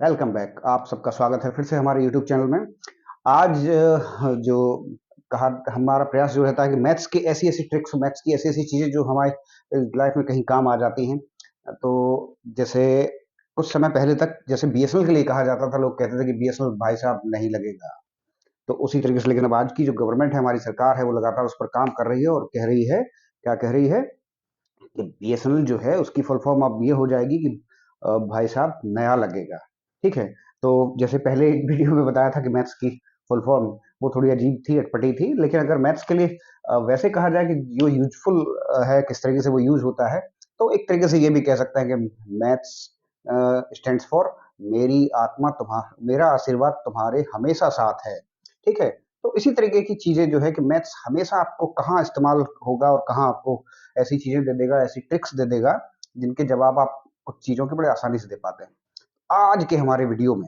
Welcome back. आप सबका स्वागत है फिर से हमारे यूट्यूब चैनल में। आज जो कहा हमारा प्रयास जो रहता है कि मैथ्स की ऐसी-ऐसी ट्रिक्स, मैथ्स की ऐसी-ऐसी चीज़ें जो हमारे लाइफ में कहीं काम आ जाती हैं। तो जैसे कुछ समय पहले तक जैसे बीएसएनएल के लिए कहा जाता था, लोग कहते थे कि बीएसएनएल भाई साहब नहीं लगेगा। तो उसी तरीके से लेकिन अब आज की जो गवर्नमेंट है, हमारी सरकार है, वो लगातार उस पर काम कर रही है और कह रही है, क्या कह रही है कि बीएसएनएल जो है उसकी फुल फॉर्म अब ये हो जाएगी कि भाई साहब नया लगेगा। ठीक है? तो जैसे पहले एक वीडियो में बताया था कि मैथ्स की फुल फॉर्म वो थोड़ी अजीब थी, अटपटी थी, लेकिन अगर मैथ्स के लिए वैसे कहा जाए कि जो यूज़फुल है, किस तरीके से वो यूज़ होता है, तो एक तरीके से ये भी कह सकते हैं कि मैथ्स स्टैंड्स फॉर मेरा आशीर्वाद तुम्हारे हमेशा साथ है। ठीक है? तो इसी तरीके की चीज़ें जो है कि मैथ्स हमेशा आपको कहाँ इस्तेमाल होगा और कहाँ आपको ऐसी चीज़ें दे देगा, ऐसी ट्रिक्स दे देगा, जिनके जवाब आप कुछ चीज़ों के बड़े आसानी से दे पाते हैं। आज के हमारे वीडियो में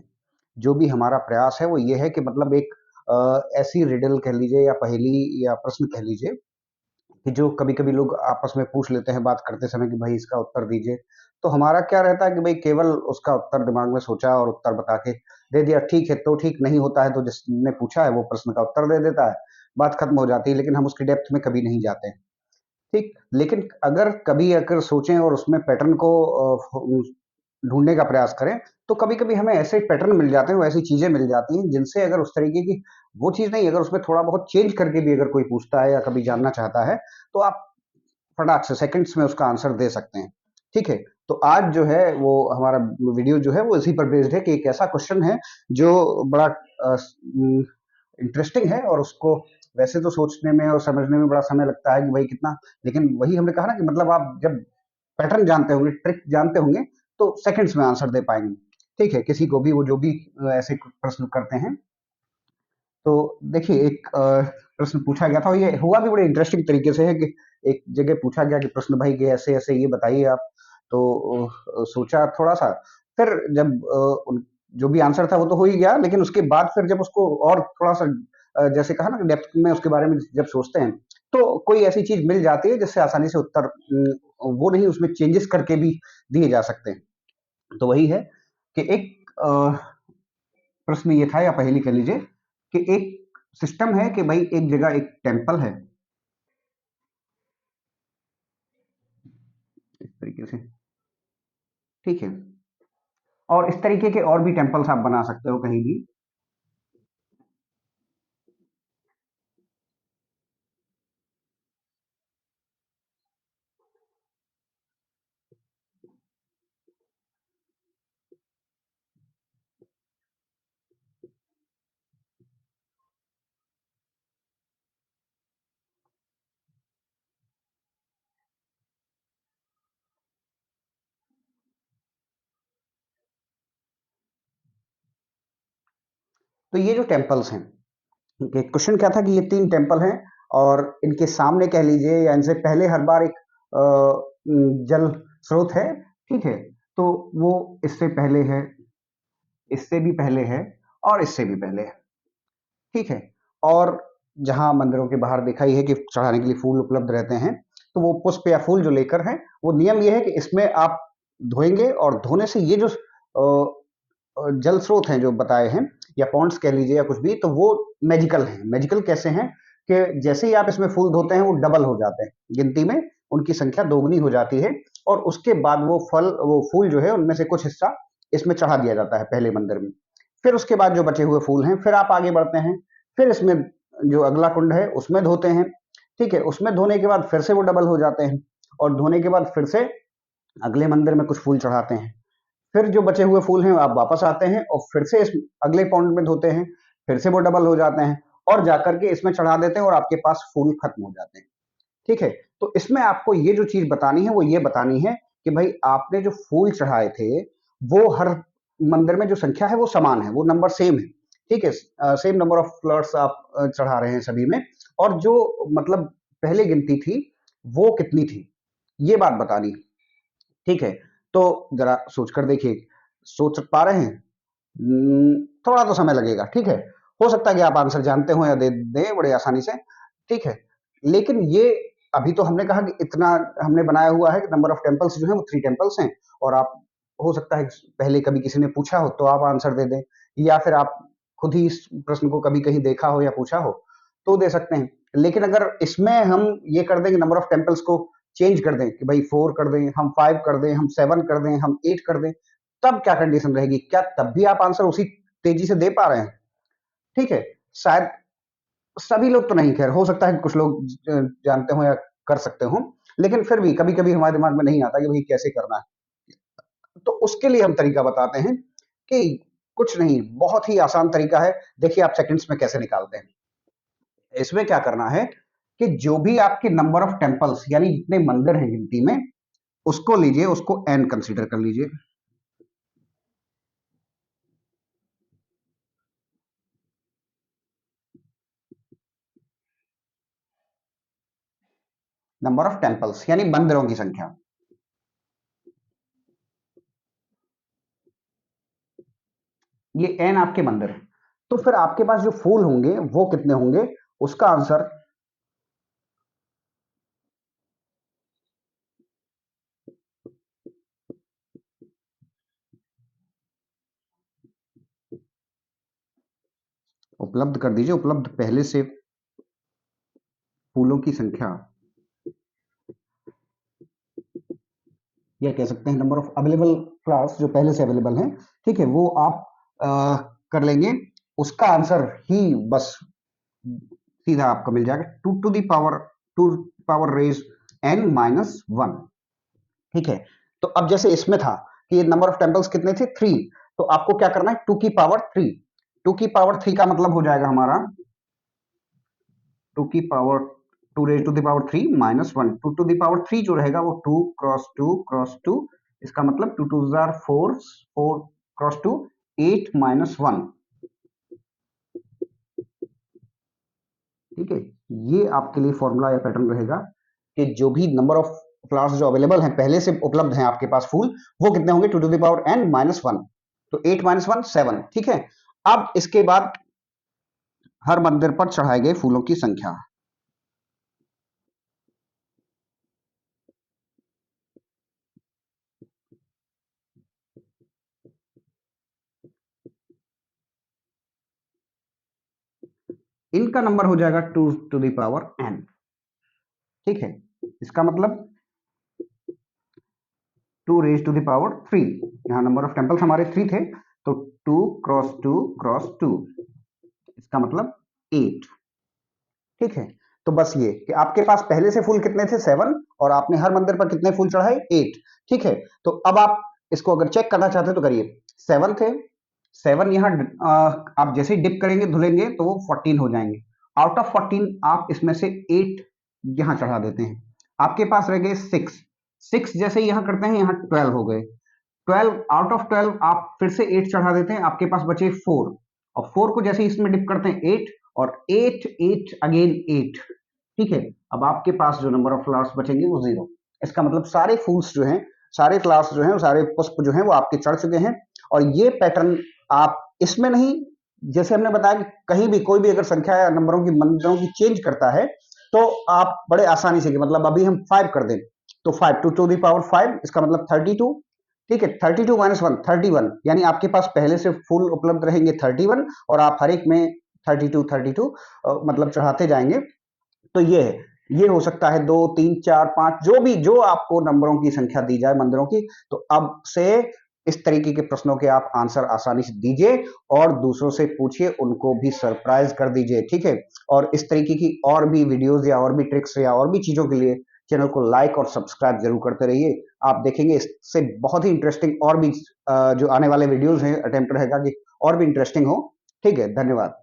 जो भी हमारा प्रयास है वो ये है कि मतलब एक ऐसी रिडल कह लीजिए या पहेली या प्रश्न कह लीजिए कि जो कभी-कभी लोग आपस में पूछ लेते हैं बात करते समय कि भाई इसका उत्तर दीजिए। तो हमारा क्या रहता है कि भाई केवल उसका उत्तर दिमाग में सोचा और उत्तर बता के दे दिया, ठीक है, तो ठीक नहीं होता है तो जिसने पूछा है वो प्रश्न का उत्तर दे देता है, बात खत्म हो जाती है, लेकिन हम उसकी डेप्थ में कभी नहीं जाते हैं। ठीक, लेकिन अगर सोचें और उसमें पैटर्न को ढूँढने का प्रयास करें, तो कभी-कभी हमें ऐसे पैटर्न मिल जाते हैं, वो ऐसी चीज़ें मिल जाती हैं, जिनसे अगर उस तरीके की वो चीज़ नहीं, अगर उसमें थोड़ा बहुत चेंज करके भी अगर कोई पूछता है या कभी जानना चाहता है, तो आप फटाक से सेकंड्स में उसका आंसर दे सकते हैं। ठीक है? तो आज जो है वो हमारा वीडियो जो है वो इसी पर बेस्ड है कि एक ऐसा क्वेश्चन है जो बड़ा इंटरेस्टिंग है और उसको वैसे तो सोचने में और समझने में बड़ा समय लगता है कि भाई कितना, लेकिन वही हमने कहा ना कि मतलब आप जब पैटर्न जानते होंगे, ट्रिक जानते होंगे, तो सेकंड्स में आंसर दे पाएँगे। ठीक है? किसी को भी वो जो भी ऐसे प्रश्न करते हैं। तो देखिए एक प्रश्न पूछा गया था और ये हुआ भी बड़े इंटरेस्टिंग तरीके से है कि एक जगह पूछा गया कि प्रश्न भाई कि ऐसे-ऐसे ये बताइए आप। तो सोचा थोड़ा-सा, फिर जब उन जो भी आंसर था वो तो हो ही गया, लेकिन उसके बाद फिर जब उसको और थोड़ा-सा जैसे कहा ना कि डेप्थ में उसके बारे में जब सोचते हैं, तो कोई ऐसी चीज़ मिल जाती है जिससे आसानी से उत्तर वो नहीं, उसमें चेंजेस करके भी दिए जा सकते हैं। तो वही है कि एक प्रश्न ये था या पहेली कह लीजिए कि एक सिस्टम है कि भाई एक जगह एक टेम्पल है, इस तरीके से, ठीक है? और इस तरीके के और भी टेम्पल्स आप बना सकते हो कहीं भी। तो ये जो टेम्पल्स हैं, ठीक है, क्वेश्चन क्या था कि ये 3 टेम्पल हैं और इनके सामने कह लीजिए या इनसे पहले हर बार एक जल स्रोत है, ठीक है? तो वो इससे पहले है, इससे भी पहले है और इससे भी पहले है। ठीक है? और जहाँ मंदिरों के बाहर देखा ही है कि चढ़ाने के लिए फूल उपलब्ध रहते हैं, तो वो पुष्प या फूल जो लेकर हैं, वो नियम ये है कि इसमें आप धोएँगे और धोने से ये जो जल स्रोत हैं जो बताए हैं या पॉन्ड्स कह लीजिए या कुछ भी, तो वो मैजिकल हैं। मैजिकल कैसे हैं कि जैसे ही आप इसमें फूल धोते हैं, वो डबल हो जाते हैं। गिनती में उनकी संख्या दोगुनी हो जाती है और उसके बाद वो फूल जो है, उनमें से कुछ हिस्सा इसमें चढ़ा दिया जाता है पहले मंदिर में। फिर उसके बाद जो बचे हुए फूल हैं, फिर आप आगे बढ़ते हैं, फिर इसमें जो अगला कुंड है, उसमें धोते हैं, ठीक है? उसमें धोने के बाद फिर से वो डबल हो जाते हैं और धोने के बाद फिर से अगले मंदिर में कुछ फूल चढ़ाते हैं। फिर जो बचे हुए फूल हैं, आप वापस आते हैं और फिर से इस अगले पॉन्ड में धोते हैं, फिर से वो डबल हो जाते हैं और जाकर के इसमें चढ़ा देते हैं और आपके पास फूल खत्म हो जाते हैं। ठीक है? तो इसमें आपको ये जो चीज़ बतानी है, वो ये बतानी है कि भई आपने जो फूल चढ़ाए थे, वो हर मंदिर में जो संख्या है वो समान है, वो नंबर सेम है। ठीक है? सेम नंबर ऑफ फ्लावर्स आप चढ़ा रहे हैं सभी में और जो मतलब पहले गिनती थी, वो कितनी थी? ये बात बतानी है। ठीक है? तो ज़रा सोच कर देखिए, सोच पा रहे हैं? थोड़ा तो समय लगेगा, ठीक है? हो सकता है कि आप आंसर जानते हो या दे दें बड़े आसानी से, ठीक है? लेकिन ये अभी तो हमने कहा कि इतना हमने बनाया हुआ है कि नंबर ऑफ टेम्पल्स जो हैं वो 3 टेम्पल्स हैं और आप हो सकता है पहले कभी किसी ने पूछा हो तो आप आंसर दे दें, या फिर आप खुद ही इस प्रश्न को कभी कहीं देखा हो या पूछा हो तो दे सकते हैं। लेकिन अगर इसमें हम ये कर दें कि नंबर ऑफ टेम्पल्स को चेंज कर दें कि भाई 4 कर दें, हम 5 कर दें, हम 7 कर दें, हम 8 कर दें, तब क्या कंडीशन रहेगी? क्या तब भी आप आंसर उसी तेजी से दे पा रहे हैं? ठीक है, शायद सभी लोग तो नहीं, खैर हो सकता है कुछ लोग जानते हो या कर सकते हो, लेकिन फिर भी कभी-कभी हमारे दिमाग में नहीं आता कि भाई कैसे करना है। तो उसके लिए हम तरीका बताते हैं कि कुछ नहीं, बहुत ही आसान तरीका है। देखिए आप सेकंड्स में कैसे निकालते हैं। इसमें क्या करना है कि जो भी आपके नंबर ऑफ टेम्पल्स यानी जितने मंदिर हैं गिनती में, उसको लीजिए, उसको n कंसीडर कर लीजिए। नंबर ऑफ टेम्पल्स यानी मंदिरों की संख्या। ये n आपके मंदिर है। तो फिर आपके पास जो फूल होंगे वो कितने होंगे? उसका आंसर उपलब्ध कर दीजिए, उपलब्ध पहले से फूलों की संख्या, या कह सकते हैं नंबर ऑफ अवेलेबल फ्लावर्स जो पहले से अवेलेबल हैं, ठीक है, वो आप कर लेंगे। उसका आंसर ही बस सीधा आपको मिल जाएगा, to power raise n minus one. ठीक है, तो अब जैसे इसमें था कि नंबर ऑफ टेम्पल्स कितने थे? 3। तो आपको क्या करना है? 2 की पावर 3। 2 की पावर 3 का मतलब हो जाएगा हमारा 2 की power 2 raised to the power 3 - 1। 2 to the power 3 जो रहेगा वो 2 × 2 × 2, इसका मतलब 2 2 जार 4, 4 × 2 8 - 1। ठीक है, ये आपके लिए फॉर्मूला या पैटर्न रहेगा कि जो भी नंबर ऑफ फ्लावर्स जो अवेलेबल हैं, पहले से उपलब्ध हैं आपके पास फूल, वो कितने होंगे? 2 to the power n - 1। तो 8 - 1 7। ठीक है, अब इसके बाद हर मंदिर पर चढ़ाए गए फूलों की संख्या। इनका नंबर हो जाएगा 2 to the power n। ठीक है, इसका मतलब 2 raised to the power 3। यहाँ नंबर ऑफ टेम्पल्स हमारे 3 थे, तो 2 × 2 × 2, इसका मतलब 8। ठीक है, तो बस ये कि आपके पास पहले से फूल कितने थे? 7, और आपने हर मंदिर पर कितने फूल चढ़ाए? 8। ठीक है, तो अब आप इसको अगर चेक करना चाहते हैं तो करिए। 7 थे, 7 यहाँ आप जैसे ही डिप करेंगे, धुलेंगे, तो वो 14 हो जाएंगे। आउट ऑफ 14 आप इसमें से 8 यहाँ चढ़ा देते हैं, आपके पास रह गए 6। 6 जैसे ही यहाँ करते हैं, यहाँ 12 हो गए। 12 आउट ऑफ 12 आप फिर से 8 चढ़ा देते हैं, आपके पास बचे 4, और 4 को जैसे इसमें डिप करते हैं 8, और 8 8 अगेन 8। ठीक है, अब आपके पास जो नंबर ऑफ फ्लावर्स बचेंगे वो 0। इसका मतलब सारे फूल्स जो हैं, सारे फ्लावर्स जो हैं, सारे पुष्प जो हैं वो आपके चढ़ चुके हैं। और ये पैटर्न आप इसमें नहीं, जैसे हमने बताया कि कहीं भी कोई भी अगर संख्या या नंबरों की मंदिरों की चेंज करता है तो आप बड़े आसानी से, मतलब अभी हम 5 कर दें तो 5 2 to the power 5, इसका मतलब 32। ठीक है, 32 - 1 31, यानी आपके पास पहले से फूल उपलब्ध रहेंगे 31, और आप हर एक में 32 32 मतलब चढ़ाते जाएंगे। तो ये है, ये हो सकता है 2 3 4 5, जो भी, जो आपको नंबरों की संख्या दी जाए मंदिरों की। तो अब से इस तरीके के प्रश्नों के आप आंसर आसानी से दीजिए, और दूसरों से पूछिए, उनको भी सरप्राइज कर दीजिए। ठीक है, और इस तरीके की और भी वीडियोस या और भी ट्रिक्स या और भी चीजों के लिए चैनल को लाइक और सब्सक्राइब जरूर करते रहिए। आप देखेंगे इससे बहुत ही इंटरेस्टिंग और भी जो आने वाले वीडियोस हैं, अटेम्प्ट रहेगा कि और भी इंटरेस्टिंग हो। ठीक है, धन्यवाद।